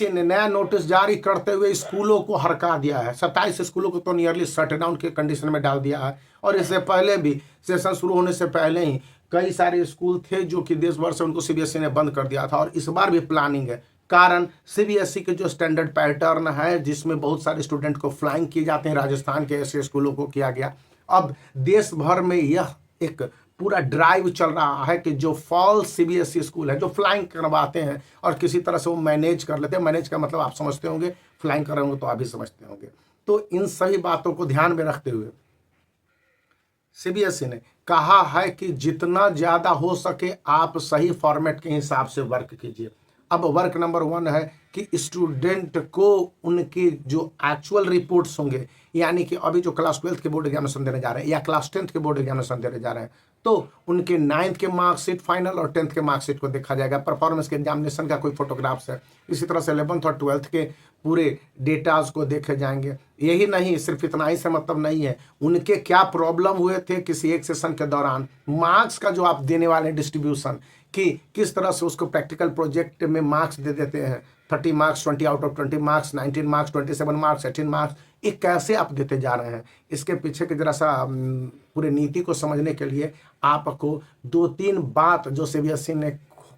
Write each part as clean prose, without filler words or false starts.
ने नया नोटिस जारी करते हुए स्कूलों को हड़का दिया है। 27 स्कूलों को तो नियरली शटडाउन के कंडीशन में डाल दिया है। और इससे पहले भी सेशन शुरू होने से पहले ही कई सारे स्कूल थे जो कि देश भर से उनको सीबीएसई ने बंद कर दिया था, और इस बार भी प्लानिंग है। कारण सीबीएसई के जो स्टैंडर्ड पैटर्न है जिसमें बहुत सारे स्टूडेंट को फ्लाइंग किए जाते हैं, राजस्थान के ऐसे स्कूलों को किया गया। अब देश भर में यह एक पूरा ड्राइव चल रहा है कि जो फॉल्स सीबीएसई स्कूल है जो फ्लाइंग करवाते हैं और किसी तरह से वो मैनेज कर लेते हैं। मैनेज का मतलब आप समझते होंगे, फ्लाइंग कर रहे होंगे तो आप भी समझते होंगे। तो इन सभी बातों को ध्यान में रखते हुए सीबीएसई ने कहा है कि जितना ज्यादा हो सके आप सही फॉर्मेट के हिसाब से वर्क कीजिए। अब वर्क नंबर 1 है कि स्टूडेंट को उनके जो एक्चुअल रिपोर्ट्स होंगे, यानी कि अभी जो क्लास 12th के बोर्ड एग्जामिनेशन देने जा रहे हैं या क्लास 10th के बोर्ड एग्जामिनेशन देने जा रहे हैं, तो उनके 9th के मार्कशीट फाइनल और 10th के मार्कशीट को देखा जाएगा। परफॉर्मेंस के एग्जामिनेशन का कोई फोटोग्राफ्स है, इसी तरह से 11th और 12th के पूरे डेटाज को देखे जाएंगे। यही नहीं, सिर्फ इतना ही से मतलब नहीं है, उनके क्या प्रॉब्लम हुए थे किसी एक सेशन के दौरान, मार्क्स का जो आप देने वाले डिस्ट्रीब्यूशन कि किस तरह से उसको प्रैक्टिकल प्रोजेक्ट में मार्क्स दे देते हैं, 30 marks 20 out of 20 marks, 19 marks, 27 marks, 18 marks, ये कैसे आप देते जा रहे हैं। इसके पीछे के जरा सा पूरे नीति को समझने के लिए आपको 2-3 बात जो सीबीएसई ने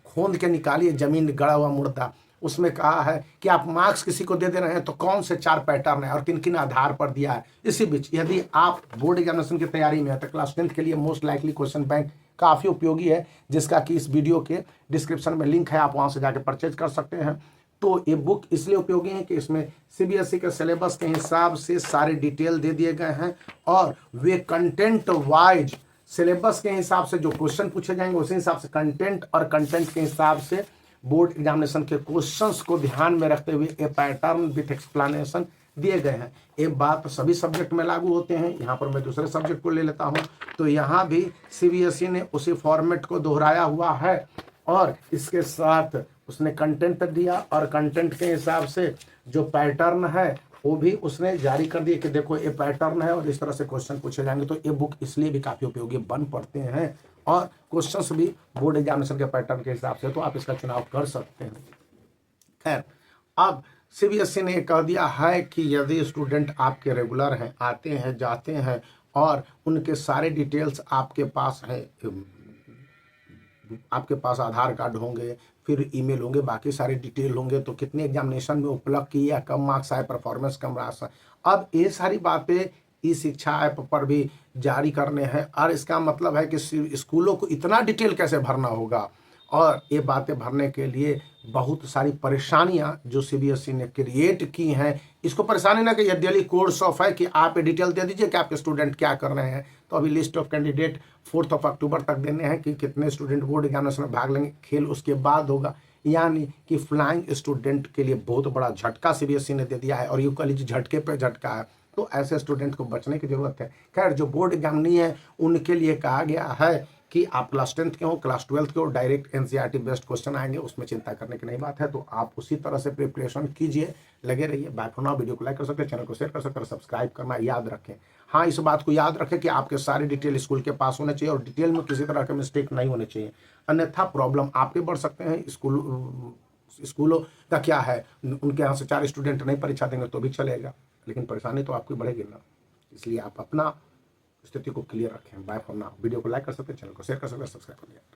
खोद के निकाली है, जमीन गड़ा हुआ मुर्दा, उसमें कहा है कि आप मार्क्स किसी को दे रहे हैं तो कौन से 4 पैटर्न है और किन किन आधार पर दिया है। इसी बीच यदि आप बोर्ड एग्जामिनेशन की तैयारी में है तो क्लास 10th के लिए मोस्ट लाइकली क्वेश्चन बैंक काफ़ी उपयोगी है, जिसका कि इस वीडियो के डिस्क्रिप्शन में लिंक है, आप वहां से जाके परचेज कर सकते हैं। तो ये बुक इसलिए उपयोगी है कि इसमें सीबीएसई के सिलेबस के हिसाब से सारे डिटेल दे दिए गए हैं और वे कंटेंट वाइज सिलेबस के हिसाब से जो क्वेश्चन पूछे जाएंगे उसी हिसाब से कंटेंट और कंटेंट के हिसाब से बोर्ड एग्जामिनेशन के क्वेश्चंस को ध्यान में रखते हुए ए पैटर्न विथ एक्सप्लेनेशन दिए गए हैं। ये बात सभी सब्जेक्ट में लागू होते हैं। यहाँ पर मैं दूसरे सब्जेक्ट को ले लेता हूँ, तो यहाँ भी सीबीएसई ने उसी फॉर्मेट को दोहराया हुआ है और इसके साथ उसने कंटेंट दिया और कंटेंट के हिसाब से जो पैटर्न है वो भी उसने जारी कर दिया कि देखो ये पैटर्न है और इस तरह से क्वेश्चन पूछे जाएंगे। तो ये बुक इसलिए भी काफ़ी उपयोगी बन पड़ते हैं और क्वेश्चंस भी बोर्ड एग्जामिनेशन के पैटर्न के हिसाब से, तो आप इसका चुनाव कर सकते हैं। खैर, अब सीबीएसई ने कह दिया है कि यदि स्टूडेंट आपके रेगुलर हैं, आते हैं जाते हैं और उनके सारे डिटेल्स आपके पास हैं, आपके पास आधार कार्ड होंगे, फिर ईमेल होंगे, बाकी सारे डिटेल होंगे, तो कितने एग्जामिनेशन में उपलब्ध किए या कम मार्क्स आए, परफॉर्मेंस कम रहा। अब ये सारी बातें ई शिक्षा ऐप पर भी जारी करने हैं और इसका मतलब है कि स्कूलों को इतना डिटेल कैसे भरना होगा, और ये बातें भरने के लिए बहुत सारी परेशानियां जो सीबीएसई ने क्रिएट की हैं। इसको परेशानी ना कि यदि कोर्स ऑफ है कि आप डिटेल दे दीजिए कि आपके स्टूडेंट क्या कर रहे हैं। तो अभी लिस्ट ऑफ कैंडिडेट 4 अक्टूबर तक देने हैं कि कितने स्टूडेंट बोर्ड एग्जामिनेशन में भाग लेंगे, खेल उसके बाद होगा। यानी कि फ्लाइंग स्टूडेंट के लिए बहुत बड़ा झटका सीबीएसई ने दे दिया है और यूं कह लीजिए झटके पे झटका है। तो ऐसे स्टूडेंट को बचने की जरूरत है। खैर, जो बोर्ड एग्जाम नहीं है उनके लिए कहा गया है कि आप क्लास 10th के हो, क्लास 12th के हो, डायरेक्ट एनसीईआरटी बेस्ड क्वेश्चन आएंगे, उसमें चिंता करने की नहीं बात है। तो आप उसी तरह से प्रिपरेशन कीजिए, लगे रहिए। Bye for now. वीडियो को लाइक कर सकते हैं, चैनल को शेयर कर सकते हैं, सब्सक्राइब करना याद रखें। हाँ, इस बात को याद रखें कि आपके सारे डिटेल स्कूल के पास होने चाहिए और डिटेल में किसी तरह का मिस्टेक नहीं होने चाहिए, अन्यथा प्रॉब्लम आपके बढ़ सकते हैं। स्कूलों का क्या है, उनके यहाँ से 4 स्टूडेंट नहीं परीक्षा देंगे तो भी चलेगा, लेकिन परेशानी तो आपकी बढ़ेगी ना। इसलिए आप अपना स्थिति को क्लियर रखें। Bye for now. वीडियो को लाइक कर सकते हैं, चैनल को शेयर कर सकते हैं, सब्सक्राइब कर लिया।